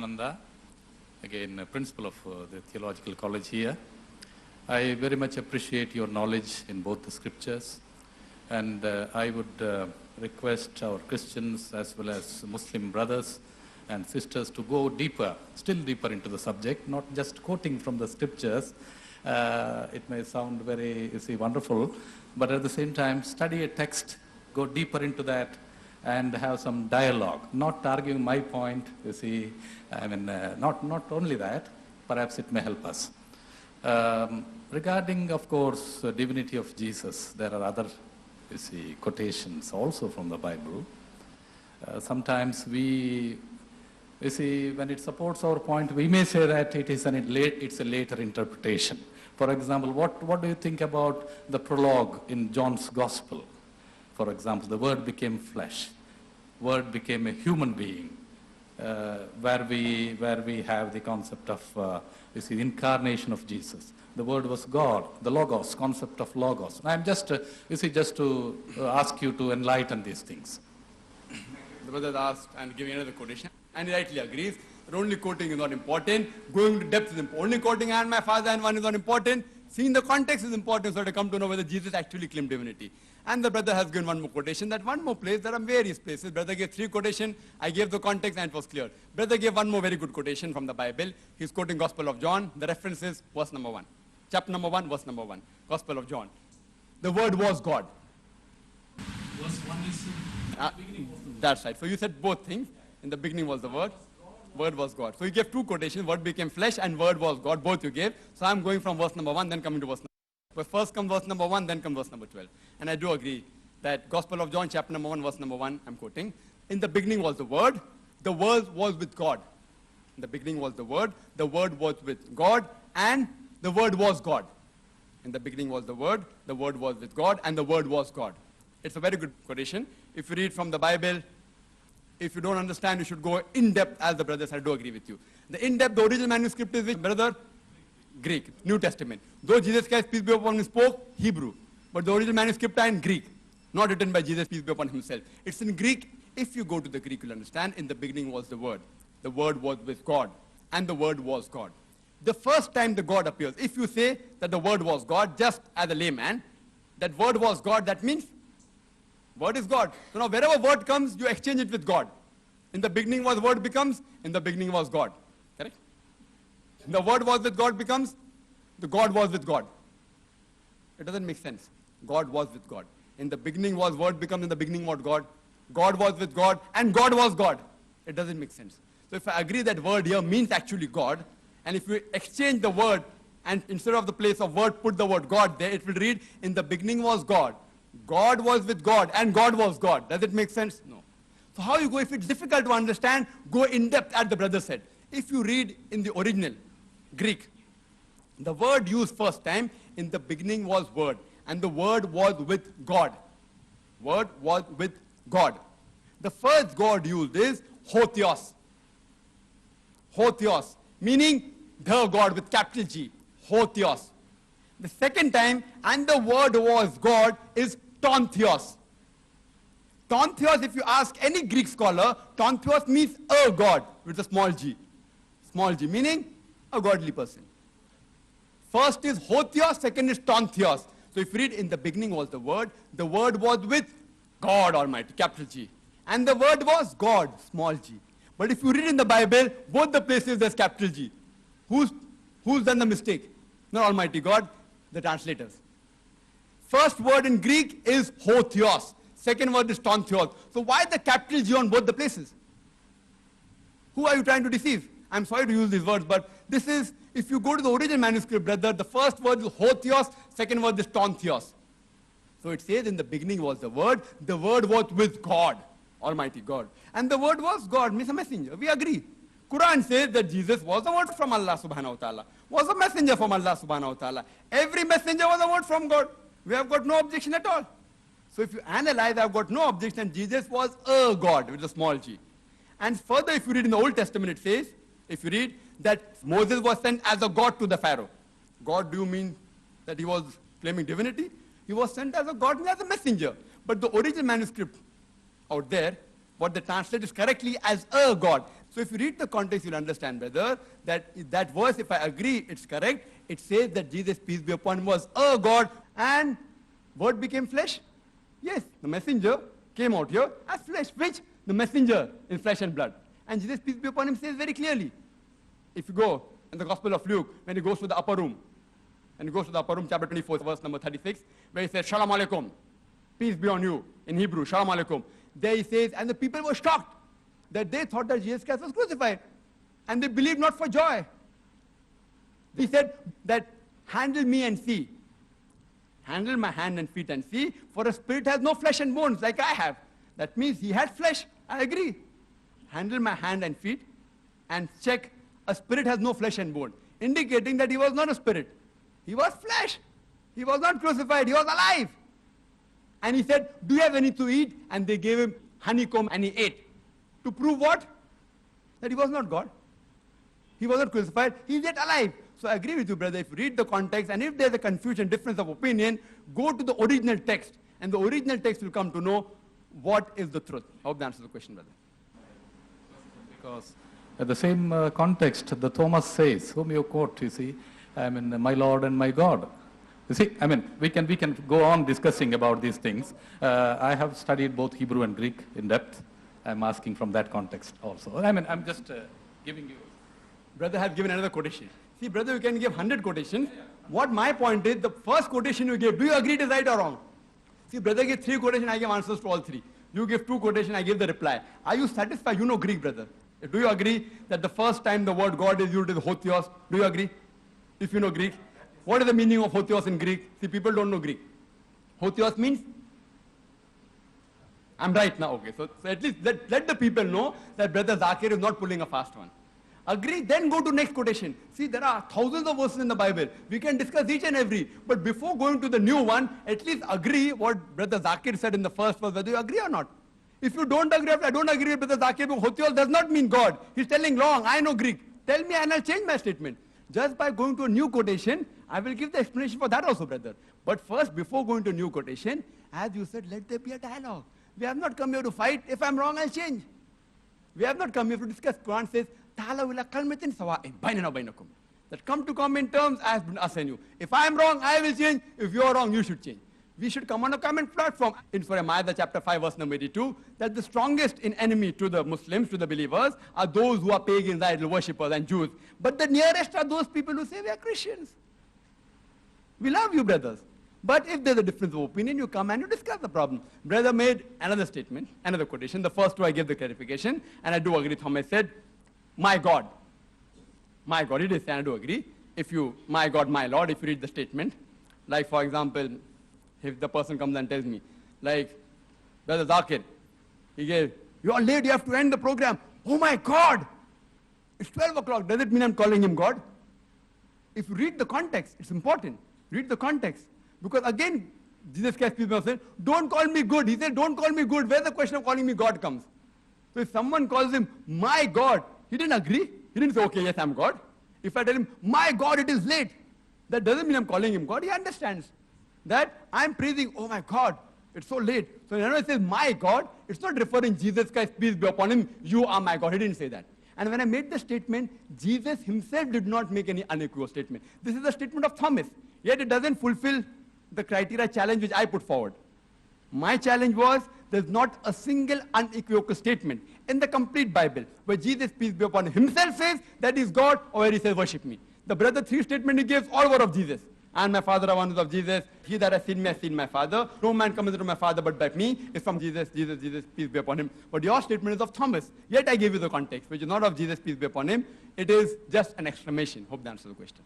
Nanda, again, a principal of the Theological College here. I very much appreciate your knowledge in both the scriptures, and I would request our Christians as well as Muslim brothers and sisters to go deeper, still deeper into the subject, not just quoting from the scriptures. It may sound very, wonderful, but at the same time, study a text, go deeper into that, and have some dialogue, not arguing my point, not only that, perhaps it may help us. Regarding, of course, the divinity of Jesus, there are other, quotations also from the Bible. Sometimes when it supports our point, we may say that it's a later interpretation. For example, what do you think about the prologue in John's Gospel? For example, the Word became flesh. Word became a human being, where we have the concept of the incarnation of Jesus. The Word was God, the Logos, concept of Logos. I'm just, just to ask you to enlighten these things. The brother asked and giving another quotation, and he rightly agrees that only quoting is not important, going to depth is important. Only quoting and my father and one is not important. Seeing the context is important, so to come to know whether Jesus actually claimed divinity. And the brother has given one more quotation, that one more place, there are various places. Brother gave 3 quotations, I gave the context and it was clear. Brother gave one more very good quotation from the Bible. He's quoting Gospel of John. The reference is verse number 1. Chapter number 1, verse number 1. Gospel of John. The Word was God. Verse 1 is that's right. So you said both things. In the beginning was the Word. Word was God. So you gave 2 quotations. Word became flesh and Word was God. Both you gave. So I'm going from verse number 1, then coming to verse number 2. But first comes verse number 1, then comes verse number 12. And I do agree that Gospel of John, chapter number 1, verse number 1, I'm quoting. In the beginning was the Word was with God. In the beginning was the Word was with God, and the Word was God. In the beginning was the Word was with God, and the Word was God. It's a very good quotation. If you read from the Bible, if you don't understand, you should go in depth, as the brothers, I do agree with you. The in depth, the original manuscript is which, brother? Greek, New Testament. Though Jesus Christ, peace be upon him, spoke Hebrew, but the original manuscript are in Greek, not written by Jesus, peace be upon himself. It's in Greek. If you go to the Greek, you'll understand. In the beginning was the Word was with God, and the Word was God. The first time the God appears, if you say that the Word was God, just as a layman, that Word was God, that means Word is God. So now wherever Word comes, you exchange it with God. In the beginning was Word becomes, in the beginning was God. Correct? The Word was with God becomes, the God was with God. It doesn't make sense. God was with God. In the beginning was Word becomes, in the beginning was God. God was with God, and God was God. It doesn't make sense. So if I agree that Word here means actually God, and if we exchange the word, and instead of the place of Word, put the word God there, it will read, in the beginning was God. God was with God, and God was God. Does it make sense? No. So how you go, if it's difficult to understand, go in depth, as the brother said. If you read in the original Greek, the word used first time, in the beginning was Word, and the Word was with God. Word was with God. The first God used is Hotheos. Hotheos, meaning the God with capital G. Hotheos. The second time, and the Word was God, is Tontheos. Tontheos, if you ask any Greek scholar, Tontheos means a God with a small g. Small g, meaning a godly person. First is Hotheos, second is Tontheos. So if you read, in the beginning was the Word was with God Almighty, capital G. And the Word was God, small g. But if you read in the Bible, both the places there's capital G. Who's done the mistake? Not Almighty God, the translators. First word in Greek is Hotheos. Second word is Tontheos. So why the capital G on both the places? Who are you trying to deceive? I'm sorry to use these words, but this is, if you go to the original manuscript, brother, the first word is Hotheos, second word is Tontheos. So it says, in the beginning was the Word was with God, Almighty God. And the Word was God, means a messenger. We agree. Quran says that Jesus was a word from Allah subhanahu wa ta'ala, was a messenger from Allah subhanahu wa ta'ala. Every messenger was a word from God. We have got no objection at all. So if you analyze, I've got no objection. Jesus was a God with a small g. And further, if you read in the Old Testament, it says, if you read, that Moses was sent as a God to the Pharaoh. God, do you mean that he was claiming divinity? He was sent as a God and as a messenger. But the original manuscript out there, what they translate is correctly as a God. So if you read the context, you'll understand, brother, that that verse, if I agree, it's correct. It says that Jesus, peace be upon him, was a God, and word became flesh. Yes, the messenger came out here as flesh, which the messenger in flesh and blood. And Jesus, peace be upon him, says very clearly. If you go in the Gospel of Luke, when he goes to the upper room, and he goes to the upper room, chapter 24, verse number 36, where he says, Shalom Alaikum, peace be on you, in Hebrew, Shalom Alaikum. There he says, and the people were shocked that they thought that Jesus Christ was crucified. And they believed not for joy. He said that, handle me and see. Handle my hand and feet and see, for a spirit has no flesh and bones like I have. That means he had flesh, I agree. Handle my hand and feet and check, a spirit has no flesh and bone, indicating that he was not a spirit. He was flesh. He was not crucified, he was alive. And he said, do you have anything to eat? And they gave him honeycomb and he ate. To prove what? That he was not God. He was not crucified, he is yet alive. So I agree with you, brother. If you read the context, and if there's a confusion, difference of opinion, go to the original text. And the original text will come to know what is the truth. I hope that answers the question, brother. Because at the same context, the Thomas says, whom you quote, you see, I mean, my Lord and my God. You see, I mean, we can go on discussing about these things. I have studied both Hebrew and Greek in depth. I'm asking from that context also. I mean, I'm just giving you. Brother has given another quotation. See, brother, you can give 100 quotations. What my point is, the first quotation you gave, do you agree it is right or wrong? See, brother gave 3 quotations, I give answers to all 3. You give 2 quotations, I give the reply. Are you satisfied? You know Greek, brother. Do you agree that the first time the word God is used is hotheos? Do you agree? If you know Greek. What is the meaning of hotheos in Greek? See, people don't know Greek. Hotheos means? I'm right now, okay. So at least let the people know that brother Zakir is not pulling a fast one. Agree, then go to next quotation. See, there are thousands of verses in the Bible. We can discuss each and every. But before going to the new one, at least agree what brother Zakir said in the first verse, whether you agree or not. If you don't agree, I don't agree with brother Zakir, hotheos does not mean God. He's telling wrong, I know Greek. Tell me and I'll change my statement. Just by going to a new quotation, I will give the explanation for that also, brother. But first, before going to a new quotation, as you said, let there be a dialogue. We have not come here to fight. If I'm wrong, I'll change. We have not come here to discuss. Quran says, that come to common terms as us and you. If I am wrong, I will change. If you are wrong, you should change. We should come on a common platform. In Surah Ma'idah chapter 5 verse number 82, that the strongest in enemy to the Muslims, to the believers, are those who are pagans, idol worshippers and Jews. But the nearest are those people who say we are Christians. We love you, brothers. But if there's a difference of opinion, you come and you discuss the problem. Brother made another statement, another quotation. The first 2 I gave the clarification, and I do agree. Thomas said, my God. My God, it is, and I do agree. If you, my God, my Lord, if you read the statement, like for example, if the person comes and tells me, like, Brother Zakir, he gave, you are late, you have to end the program. Oh my God, it's 12 o'clock. Does it mean I'm calling him God? If you read the context, it's important. Read the context. Because again, Jesus Christ said, don't call me good. He said, don't call me good. Where the question of calling me God comes? So if someone calls him, my God, he didn't agree. He didn't say, okay, yes, I'm God. If I tell him, my God, it is late, that doesn't mean I'm calling him God. He understands that I'm praising, oh my God, it's so late. So when it says, my God, it's not referring Jesus Christ, peace be upon him, you are my God. He didn't say that. And when I made the statement, Jesus himself did not make any unequivocal statement. This is a statement of Thomas. Yet it doesn't fulfill the criteria challenge which I put forward. My challenge was, there's not a single unequivocal statement in the complete Bible where Jesus, peace be upon him, himself says that he's God, or where he says worship me. The brother 3 statement he gives, all were of Jesus. And my Father are one is of Jesus. He that has seen me has seen my Father. No man cometh to my Father but by me. It's from Jesus, Jesus, Jesus, peace be upon him. But your statement is of Thomas. Yet I gave you the context, which is not of Jesus, peace be upon him. It is just an exclamation. Hope that answers the question.